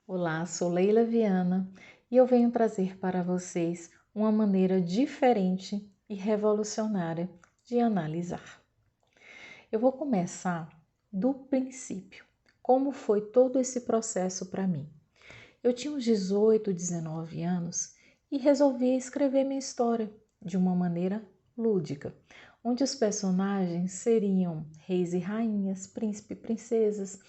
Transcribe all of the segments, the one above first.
Olá, sou Leila Viana e eu venho trazer para vocês uma maneira diferente e revolucionária de analisar. Eu vou começar do princípio, como foi todo esse processo para mim. Eu tinha uns 18, 19 anos e resolvi escrever minha história de uma maneira lúdica, onde os personagens seriam reis e rainhas, príncipe e princesas,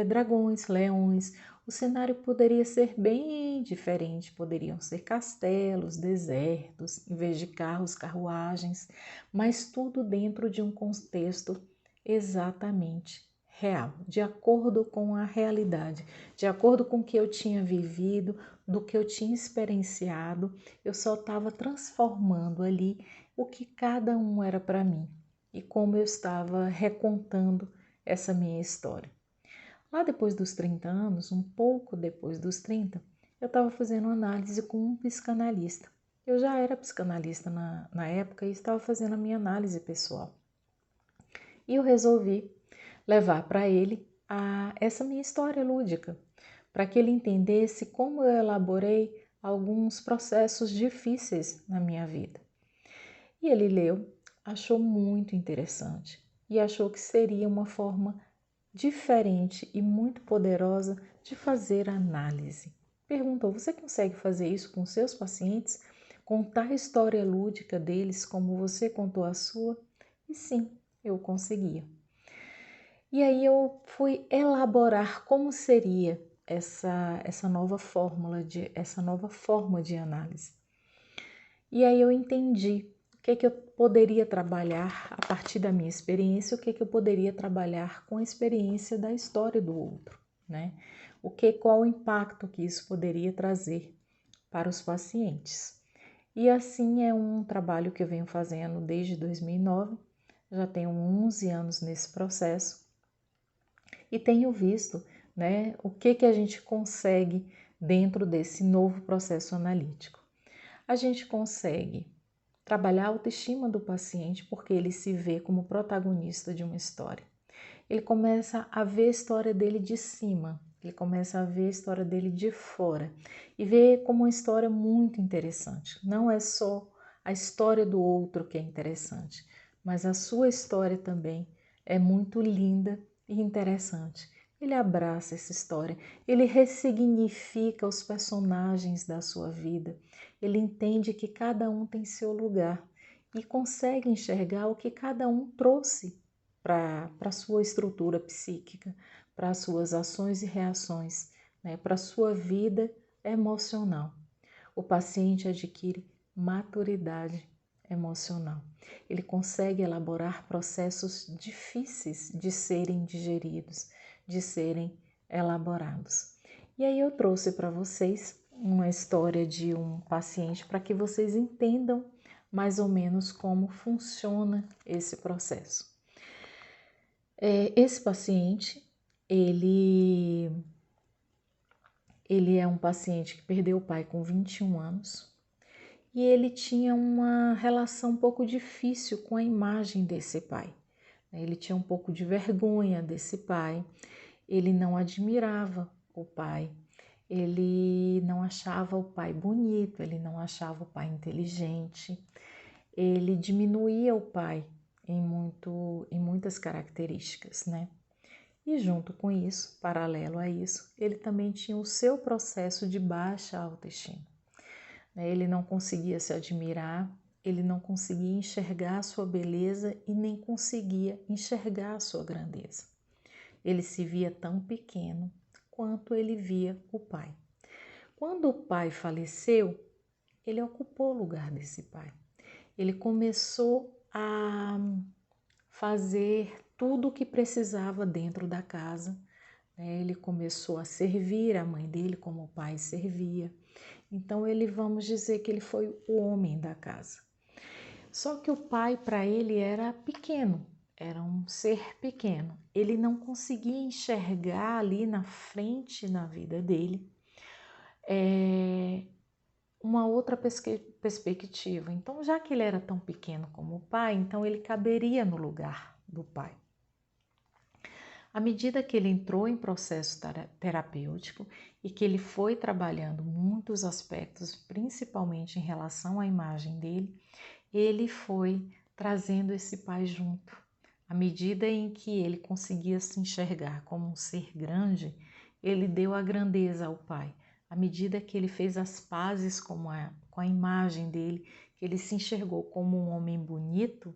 dragões, leões. O cenário poderia ser bem diferente, poderiam ser castelos, desertos, em vez de carros, carruagens, mas tudo dentro de um contexto exatamente real, de acordo com a realidade, de acordo com o que eu tinha vivido, do que eu tinha experienciado. Eu só estava transformando ali o que cada um era para mim e como eu estava recontando essa minha história. Lá depois dos 30 anos, um pouco depois dos 30, eu estava fazendo análise com um psicanalista. Eu já era psicanalista na época e estava fazendo a minha análise pessoal. E eu resolvi levar para ele essa minha história lúdica, para que ele entendesse como eu elaborei alguns processos difíceis na minha vida. E ele leu, achou muito interessante e achou que seria uma forma diferente e muito poderosa de fazer análise. Perguntou: você consegue fazer isso com seus pacientes? Contar a história lúdica deles como você contou a sua? E sim, eu conseguia. E aí eu fui elaborar como seria essa nova forma de análise. E aí eu entendi o que eu poderia trabalhar a partir da minha experiência, o que eu poderia trabalhar com a experiência da história do outro, né? Qual o impacto que isso poderia trazer para os pacientes. E assim é um trabalho que eu venho fazendo desde 2009, já tenho 11 anos nesse processo e tenho visto, né, o que a gente consegue dentro desse novo processo analítico. A gente consegue trabalhar a autoestima do paciente porque ele se vê como protagonista de uma história. Ele começa a ver a história dele de cima, ele começa a ver a história dele de fora e vê como uma história muito interessante. Não é só a história do outro que é interessante, mas a sua história também é muito linda e interessante. Ele abraça essa história, ele ressignifica os personagens da sua vida, ele entende que cada um tem seu lugar e consegue enxergar o que cada um trouxe para a sua estrutura psíquica, para as suas ações e reações, né, para a sua vida emocional. O paciente adquire maturidade emocional. Ele consegue elaborar processos difíceis de serem digeridos, de serem elaborados. E aí eu trouxe para vocês uma história de um paciente para que vocês entendam mais ou menos como funciona esse processo. Esse paciente, ele é um paciente que perdeu o pai com 21 anos e ele tinha uma relação um pouco difícil com a imagem desse pai. Ele tinha um pouco de vergonha desse pai, ele não admirava o pai, ele não achava o pai bonito, ele não achava o pai inteligente, ele diminuía o pai em muitas características, né? E junto com isso, paralelo a isso, ele também tinha o seu processo de baixa autoestima. Ele não conseguia se admirar, ele não conseguia enxergar a sua beleza e nem conseguia enxergar a sua grandeza. Ele se via tão pequeno quanto ele via o pai. Quando o pai faleceu, ele ocupou o lugar desse pai. Ele começou a fazer tudo o que precisava dentro da casa. Ele começou a servir a mãe dele como o pai servia. Então vamos dizer que ele foi o homem da casa. Só que o pai para ele era pequeno, era um ser pequeno. Ele não conseguia enxergar ali na frente na vida dele uma outra perspectiva. Então, já que ele era tão pequeno como o pai, então ele caberia no lugar do pai. À medida que ele entrou em processo terapêutico e que ele foi trabalhando muitos aspectos, principalmente em relação à imagem dele, ele foi trazendo esse pai junto. À medida em que ele conseguia se enxergar como um ser grande, ele deu a grandeza ao pai. À medida que ele fez as pazes com a imagem dele, que ele se enxergou como um homem bonito,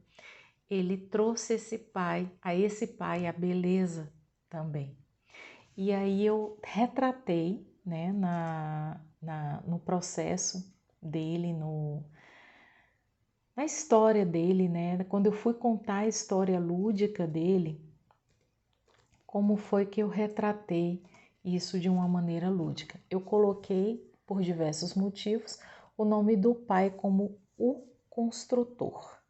ele trouxe esse pai a beleza também. E aí eu retratei, né, no processo dele, na história dele, né, quando eu fui contar a história lúdica dele, como foi que eu retratei isso de uma maneira lúdica. Eu coloquei, por diversos motivos, o nome do pai como o construtor.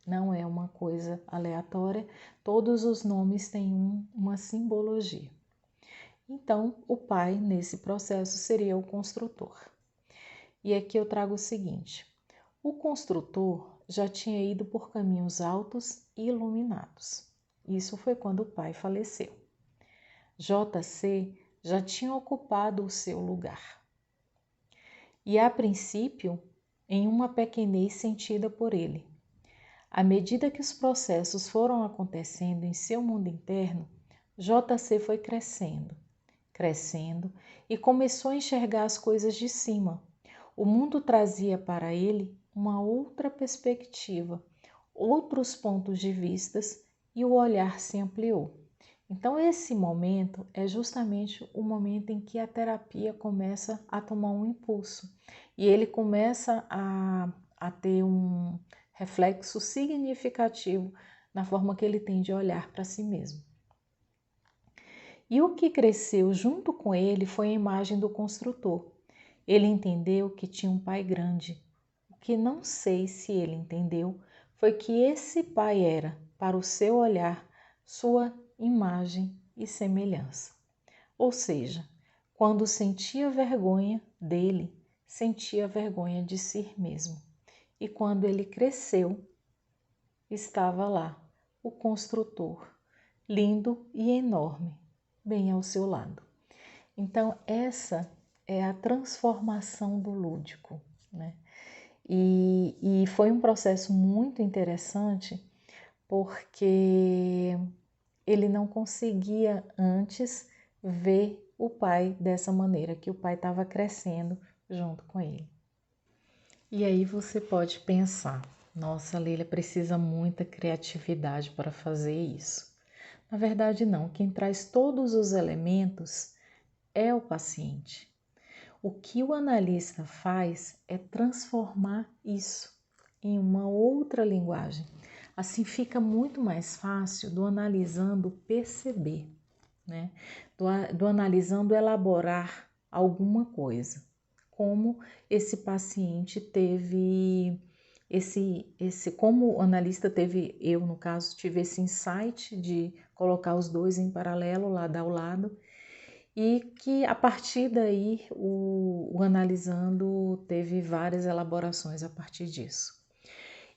Não é uma coisa aleatória, todos os nomes têm uma simbologia. Então, o pai, nesse processo, seria o construtor. E aqui eu trago o seguinte: o construtor já tinha ido por caminhos altos e iluminados. Isso foi quando o pai faleceu. JC já tinha ocupado o seu lugar. E, a princípio, em uma pequenez sentida por ele. À medida que os processos foram acontecendo em seu mundo interno, JC foi crescendo e começou a enxergar as coisas de cima. O mundo trazia para ele uma outra perspectiva, outros pontos de vistas e o olhar se ampliou. Então esse momento é justamente o momento em que a terapia começa a tomar um impulso e ele começa a ter um reflexo significativo na forma que ele tem de olhar para si mesmo. E o que cresceu junto com ele foi a imagem do construtor. Ele entendeu que tinha um pai grande. O que não sei se ele entendeu foi que esse pai era, para o seu olhar, sua imagem e semelhança. Ou seja, quando sentia vergonha dele, sentia vergonha de si mesmo. E quando ele cresceu, estava lá o construtor, lindo e enorme, bem ao seu lado. Então, essa é a transformação do lúdico, né? E foi um processo muito interessante porque ele não conseguia antes ver o pai dessa maneira, que o pai estava crescendo junto com ele. E aí você pode pensar, nossa, Leila precisa muita criatividade para fazer isso. Na verdade, não. Quem traz todos os elementos é o paciente. O que o analista faz é transformar isso em uma outra linguagem. Assim fica muito mais fácil do analisando perceber, né? Do analisando elaborar alguma coisa. Como esse paciente teve como o analista teve, eu no caso, tive esse insight de colocar os dois em paralelo, lado ao lado, e que a partir daí o analisando teve várias elaborações a partir disso.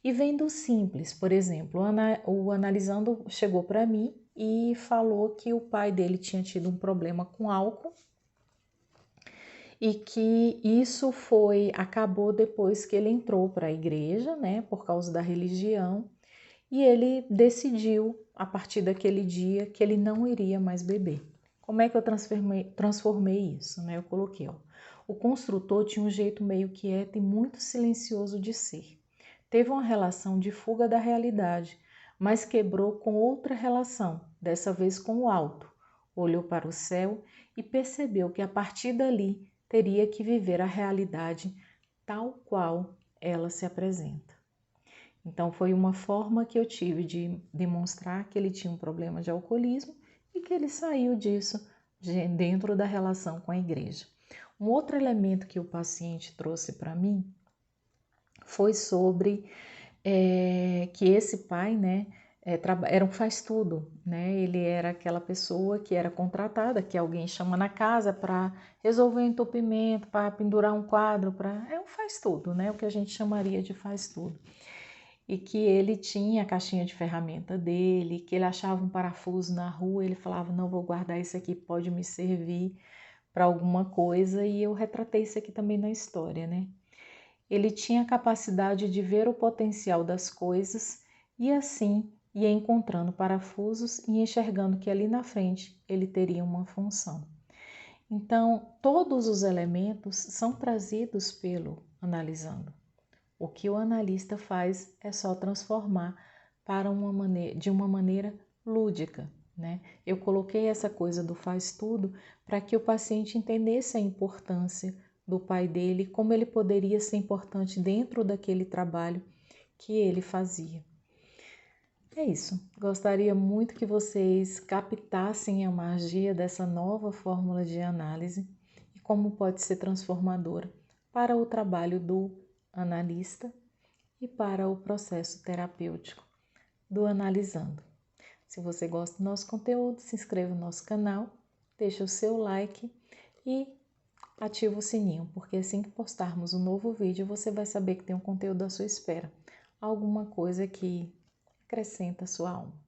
E vem do simples, por exemplo, o analisando chegou para mim e falou que o pai dele tinha tido um problema com álcool e que isso acabou depois que ele entrou para a igreja, né, por causa da religião, e ele decidiu, a partir daquele dia, que ele não iria mais beber. Como é que eu transformei isso? Né? Eu coloquei, o construtor tinha um jeito meio quieto e muito silencioso de ser. Teve uma relação de fuga da realidade, mas quebrou com outra relação, dessa vez com o alto. Olhou para o céu e percebeu que a partir dali teria que viver a realidade tal qual ela se apresenta. Então foi uma forma que eu tive de demonstrar que ele tinha um problema de alcoolismo e que ele saiu disso dentro da relação com a igreja. Um outro elemento que o paciente trouxe para mim foi sobre que esse pai, né, era um faz-tudo, né? Ele era aquela pessoa que era contratada, que alguém chama na casa para resolver um entupimento, para pendurar um quadro, é um faz-tudo, né? O que a gente chamaria de faz-tudo. e que ele tinha a caixinha de ferramenta dele, que ele achava um parafuso na rua, ele falava, não, vou guardar isso aqui, pode me servir para alguma coisa, e eu retratei isso aqui também na história, né? Ele tinha a capacidade de ver o potencial das coisas e assim ia encontrando parafusos e enxergando que ali na frente ele teria uma função. Então, todos os elementos são trazidos pelo analisando. O que o analista faz é só transformar de uma maneira lúdica, né? Eu coloquei essa coisa do faz tudo para que o paciente entendesse a importância do pai dele, como ele poderia ser importante dentro daquele trabalho que ele fazia. É isso. Gostaria muito que vocês captassem a magia dessa nova fórmula de análise e como pode ser transformadora para o trabalho do analista e para o processo terapêutico do analisando. Se você gosta do nosso conteúdo, se inscreva no nosso canal, deixa o seu like e ativa o sininho, porque assim que postarmos um novo vídeo, você vai saber que tem um conteúdo à sua espera. Alguma coisa que acrescenta a sua alma.